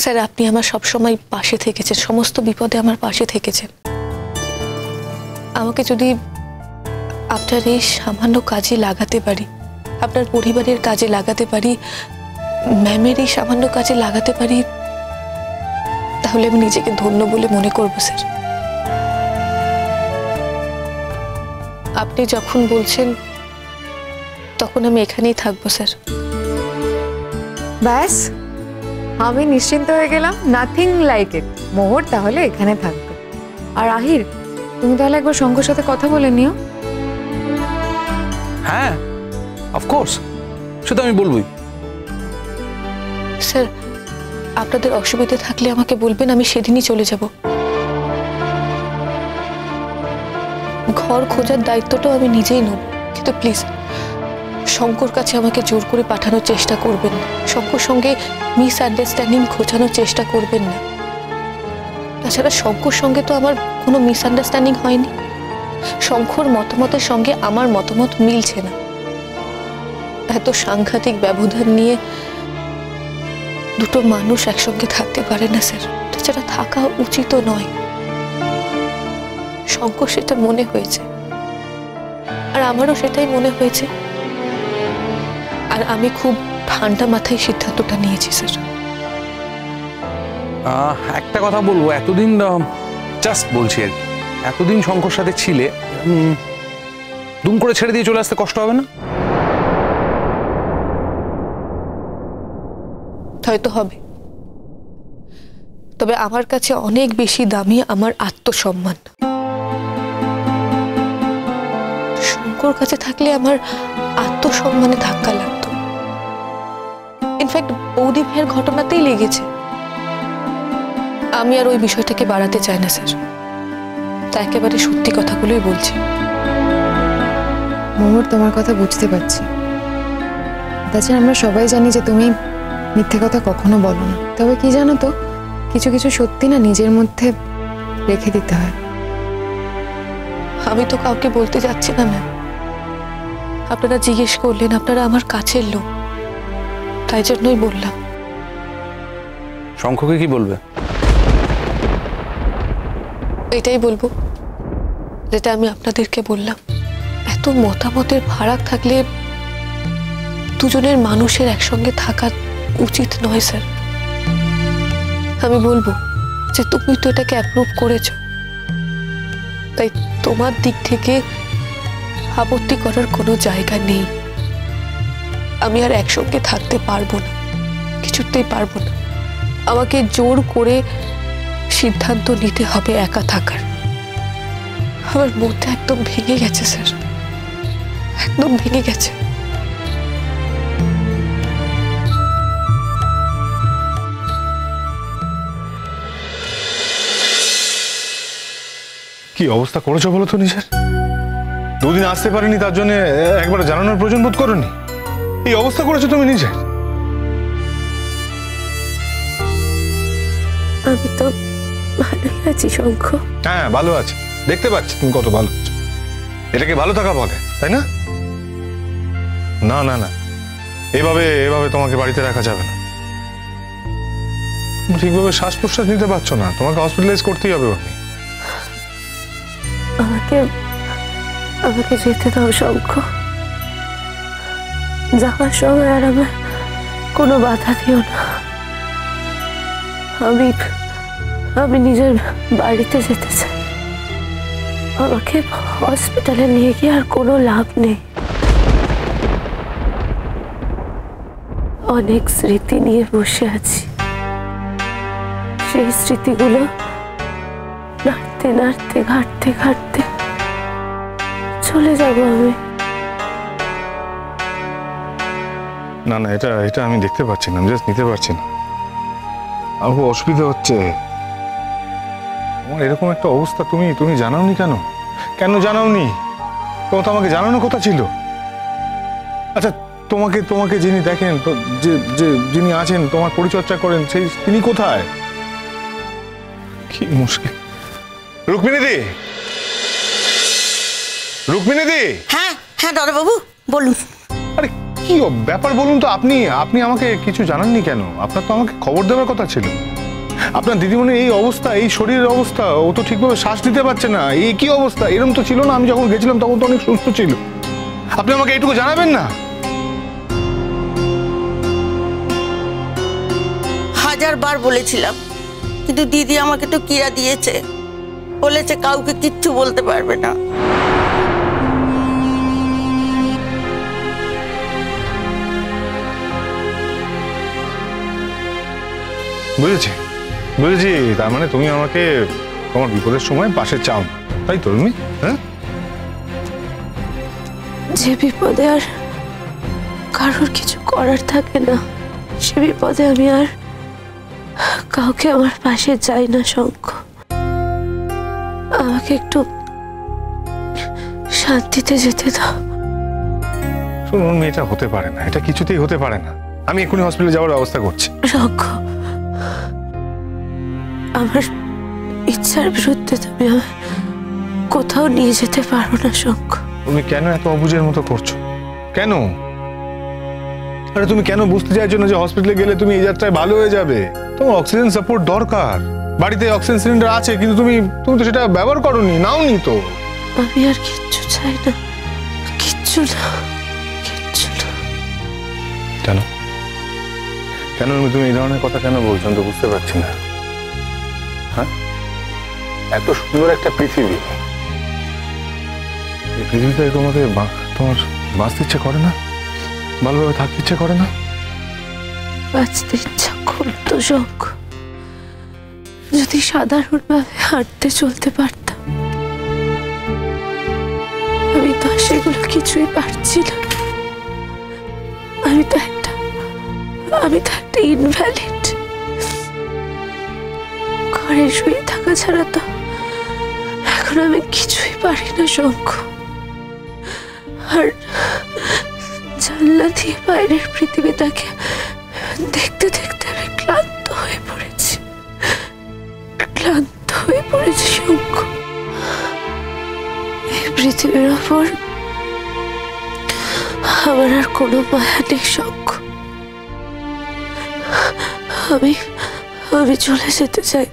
Sir আপনি আমার সবসময় পাশে থেকেছেন, সমস্ত বিপদে আমার পাশে থেকেছেন। আমাকে যদি আপনার এই সামান্য কাজে লাগাতে পারি, আপনার পরিবারের কাজে লাগাতে পারি, ম্যামের এই সামান্য কাজে লাগাতে পারি, তাহলে আমি নিজেকে ধন্য বলে মনে করব স্যার। আপনি যখন বলছেন তখন আমি এখানেই থাকবো স্যার। ব্যাস আমি নিশ্চিন্ত হয়ে গেলাম। Nothing like it. মোহর তাহলে এখানে থাকবে। আর আহির, তুমি তাহলে একবার শঙ্কর সাথে কথা বলে নিও। হ্যাঁ অফকোর্স, সেটা আমি বলবই। স্যার আপনাদের অসুবিধা থাকলে আমাকে বলবেন, আমি সেদিনই চলে যাব। ঘর খোঁজার দায়িত্বটাও আমি নিজেই নেব, কিন্তু প্লিজ শঙ্কর কাছে আমাকে জোর করে পাঠানোর চেষ্টা করবেন না। শঙ্কর সঙ্গে মিসআন্ডারস্ট্যান্ডিং খোঁজানোর চেষ্টা করবেন না। তাছাড়া শঙ্কর সঙ্গে তো আমার কোনো মিসআন্ডারস্ট্যান্ডিং হয়নি। শঙ্কর মতামতের সঙ্গে আমার মতামত মিলছে না। এত সাংঘাতিক ব্যবধান নিয়ে দুটো মানুষ একসঙ্গে থাকতে পারে না স্যার। তাছাড়া থাকা উচিত নয়। শঙ্কর সেটা মনে হয়েছে, আর আমারও সেটাই মনে হয়েছে। আর আমি খুব ঠান্ডা মাথায় সিদ্ধান্তটা নিয়েছি স্যার। একটা কথা বলবো, এতদিন জাস্ট বলছি আর কি, এতদিন শঙ্কর সাথে ছিলে, দুম করে ছেড়ে দিয়ে চলে আসতে কষ্ট হবে না? হয়তো হবে, তবে আমার কাছে অনেক বেশি দামি আমার আত্মসম্মান। শঙ্কর কাছে থাকলে আমার আত্মসম্মানে ধাক্কা লাগতো। ইনফ্যাক্ট বৌদি ভাইয়ের ঘটনাতেই লেগেছে। আমি আর ওই বিষয়টাকে বাড়াতে চাই না স্যার, তা একেবারে সত্যি কথাগুলোই বলছি। মোহর, তোমার কথা বুঝতে পারছি। তাছাড়া আমরা সবাই জানি যে তুমি মিথ্যে কথা কখনো বলো না। তবে কি জানো তো, কিছু কিছু সত্যি না নিজের মধ্যে রেখে দিতে হয়। আমি তো কাউকে বলতে যাচ্ছি না ম্যাম। আপনারা জিজ্ঞেস করলেন, আপনারা আমার কাছের লোক, তাই জন্যই বললাম। শঙ্করকে কি বলবে? এটাই বলবো যেটা আমি আপনাদেরকে বললাম। এত মতামতের ফারাক থাকলে দুজনের মানুষের একসঙ্গে থাকা উচিত নয় স্যার। আমি বলবো যে তুমি তো এটাকে অ্যাপ্রুভ করেছো, তাই তোমার দিক থেকে আপত্তি করার কোনো জায়গা নেই। আমি আর একসঙ্গে থাকতে পারবো না, কিছুতেই পারবো না। আমাকে জোর করে সিদ্ধান্ত নিতে হবে একা থাকার। আমার মনটা একদম ভেঙে গেছে স্যার, একদম ভেঙে গেছে। কি অবস্থা করেছো বলো তো নিজের? দুদিন আসতে পারিনি, তার জন্য একবার জানানোর প্রয়োজন বোধ করোনি? এই অবস্থা করেছো তুমি নিজের। আমি তো ভালোই আছি শঙ্খ। হ্যাঁ ভালো আছি, দেখতে পাচ্ছি তুমি কত ভালো আছো। এটাকে ভালো থাকা বলে, তাই না? না না না, এভাবে এভাবে তোমাকে বাড়িতে রাখা যাবে না। ঠিকভাবে শ্বাস প্রশ্বাস নিতে পারছো না, তোমাকে হসপিটালাইজ করতেই হবে। আমাকে আমাকে যেতে দাও শঙ্খ। যাওয়ার সময় আর আমার কোনো বাধা দিও না। আমি নিজের বাড়িতে যেতে চাই। আমাকে হসপিটালে নিয়ে গিয়ে আর কোনো লাভ নেই। অনেক স্মৃতি নিয়ে বসে আছি, সেই স্মৃতিগুলো নাড়তে নাড়তে ঘাটতে ঘাটতে চলে যাব আমি। না না, এটা এটা আমি দেখতে পাচ্ছি না, আমি জাস্ট নিতে পারছি না। আমার খুব অসুবিধা হচ্ছে। আমার এরকম একটা অবস্থা তুমি তুমি জানাওনি কেন? কেন জানাওনি? তোমার তো আমাকে জানানোর কথা ছিল। আচ্ছা, তোমাকে তোমাকে যিনি দেখেন, যিনি আছেন, তোমার পরিচর্যা করেন, সেই তিনি কোথায়? কি মুশকিল। রুক্মিণী দি, রুক্মিণী দি। হ্যাঁ হ্যাঁ দাদাবাবু বলুন। আরে কি ব্যাপার বলুন তো, আপনি আপনি আমাকে কিছু জানাননি কেন? আপনার তো আমাকে খবর দেওয়ার কথা ছিল। আপনার দিদিমণির এই অবস্থা, এই শরীরের অবস্থা, ও তো ঠিকভাবে শ্বাস দিতে পারছে না। এই কি অবস্থা? এরকম তো ছিল না, আমি যখন গেছিলাম তখন তো অনেক সুস্থ ছিল। আপনি আমাকে এইটুকু জানাবেন না? 1000 বার বলেছিলাম, কিন্তু দিদি আমাকে তো কিরা দিয়েছে, বলেছে কাউকে কিচ্ছু বলতে পারবে না। বুঝেছি বুঝেছি, তার মানে তুমি আমাকে তোমার বিপদের সময় পাশে চাও, তাই তো তুমি? হ্যাঁ, যে বিপদে আর কারোর কিছু করার থাকে না, সে বিপদে আমি আর কাউকে আমার পাশে চাই না শঙ্খ। আমাকে একটু শান্তিতে যেতে দাও। শুনুন, এটা হতে পারে না, এটা কিছুতেই হতে পারে না। আমি এক্ষুনি হসপিটালে যাওয়ার ব্যবস্থা করছি। শঙ্খ, আমার ইচ্ছার বিরুদ্ধে তুমি আমায় কোথাও নিয়ে যেতে পারো না শঙ্খ। তুমি কেন এত অবুঝের মতো করছো? কেন? আরে তুমি কেন বুঝতে চাইছো না যে হসপিটালে গেলে তুমি এই যাত্রায় ভালো হয়ে যাবে? তোমার অক্সিজেন সাপোর্ট দরকার। বাড়িতে অক্সিজেন সিলিন্ডার আছে, কিন্তু তুমি তো সেটা ব্যবহার করোনি, নাওনি তো। আমি আর কিচ্ছু চাই না, কিচ্ছু না, কিচ্ছু না। কেন কেন তুমি এই ধরনের কথা কেন বলছো? তো বুঝতে পারছি না। হ্যাঁ, এত সুন্দর একটা পৃথিবী, এই পৃথিবীতে তোমার বাঁচতে ইচ্ছে করে না? ভালোভাবে থাকতে ইচ্ছে করে না? বাঁচতে ইচ্ছা করতো শঙ্খ, যদি সাধারণভাবে হাঁটতে চলতে পারতাম। আমি তো সেগুলো কিছুই পারছি না। আমি তো একটা ইনভ্যালিড। ঘরে শুয়ে থাকা ছাড়া তো এখন আমি কিছুই পারি না শঙ্খ। আর জানলা দিয়ে বাইরের পৃথিবীটাকে দেখতে দেখতে আমি ক্লান্ত হয়ে পড়েছি শঙ্খ। এই পৃথিবীর ওপর আমার আর কোনো মায়া নেই শঙ্খ। আমি চলে যেতে চাই।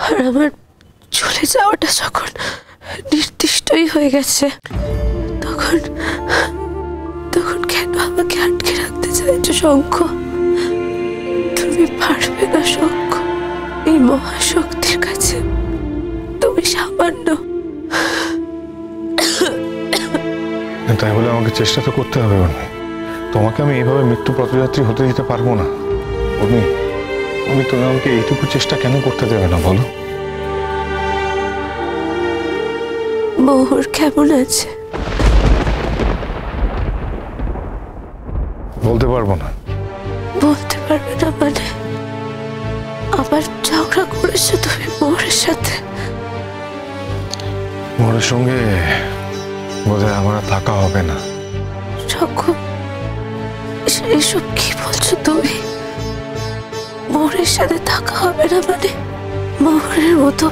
আর আমার চলে যাওয়াটা যখন নির্দিষ্টই হয়ে গেছে, তখন কেন আমাকে আটকে রাখতে চাইছো শঙ্খ? তুমি পারবে না শঙ্খ। এই মহাশক্তির কাছে তুমি সামান্য। তাই বলে আমাকে চেষ্টা তো করতে হবে। তোমাকে আমি এইভাবে মৃত্যু পথযাত্রী হতে দিতে পারবো না। তুমি আমাকে এইটুকু চেষ্টা কেন করতে দেবে না বলো? মোহর কেমন আছে? বলতে পারবো না। বলতে পারবে না মানে? আবার ঝগড়া করেছো তুমি মোহরের সাথে? মোহরের সঙ্গে বোধহয় আমার আর থাকা হবে না। যখন এসব কি বলছো তুমি? মোহরের সাথে থাকা হবে না মানে? মোহরের মতো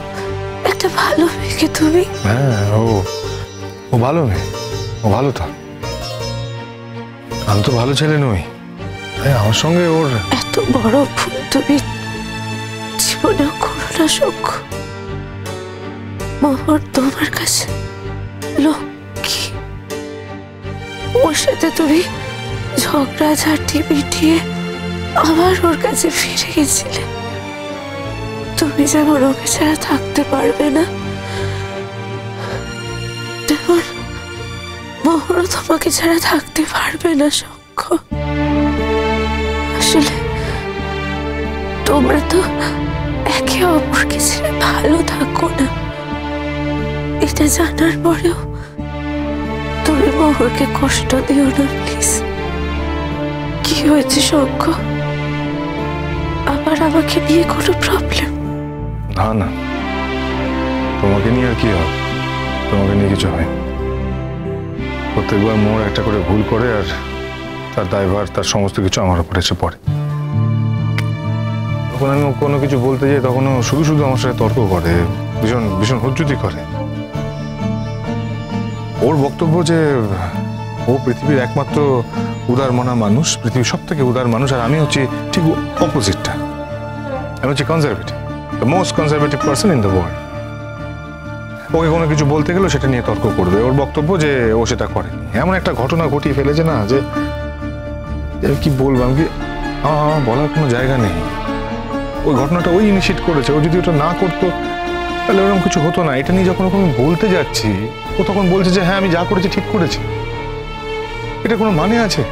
একটা ভালো মেয়েকে তুমি? হ্যাঁ, ও ভালো মেয়ে, ও ভালো তো। আমি তো ভালো ছেলে নই, তাই আমার সঙ্গে ওর এত বড় ভুল তুমি জীবনেও করো না শঙ্খ। মোহর তোমার কাছে লক্ষ্মী। ওর সাথে তুমি ঝগড়াঝাটি মিটিয়ে আবার ওর কাছে ফিরে গেছিলে। তুমি যেমন ওকে ছাড়া থাকতে পারবে না, তেমন মোহরও তোমাকে ছাড়া থাকতে পারবে না শঙ্খ। আসলে তোমরা তো একে অপরকে ছেড়ে ভালো থাকো না, এটা জানার পরেও তুমি মোহরকে কষ্ট দিও না প্লিজ। কি হয়েছে শঙ্খ? আবার আমাকে নিয়ে কোনো প্রবলেম? না না, তোমাকে নিয়ে আর কি হবে? তোমাকে নিয়ে কিছু হয়। প্রত্যেকবার মোর একটা করে ভুল করে, আর তার দায়ভার, তার সমস্ত কিছু আমার উপর এসে পড়ে। তখন আমি কোনো কিছু বলতে যাই, তখন ও শুধু আমার সাথে তর্ক করে, ভীষণ হুজ্জুতি করে। ওর বক্তব্য যে ও পৃথিবীর একমাত্র উদার মনা মানুষ, পৃথিবীর সব থেকে উদার মানুষ, আর আমি হচ্ছি ঠিক অপোজিটটা। আমি হচ্ছি conservative, the most conservative person in the world. Okay কোনো কিছু বলতে গেলেও সেটা নিয়ে তর্ক করবে, ওর বক্তব্য যে ও সেটা করেনি। এমন একটা ঘটনা ঘটিয়ে ফেলেছে না যে কি বলবো, আমি আমার বলার কোনো জায়গা নেই। ওই ঘটনাটা ওই ইনিশিয়েট করেছে, ও যদি ওটা না করতো তাহলে ওরকম কিছু হতো না। এটা নিয়ে যখন আমি বলতে যাচ্ছি ও তখন বলছে যে হ্যাঁ আমি যা করেছি ঠিক করেছি। এটা কোনো মানে আছে?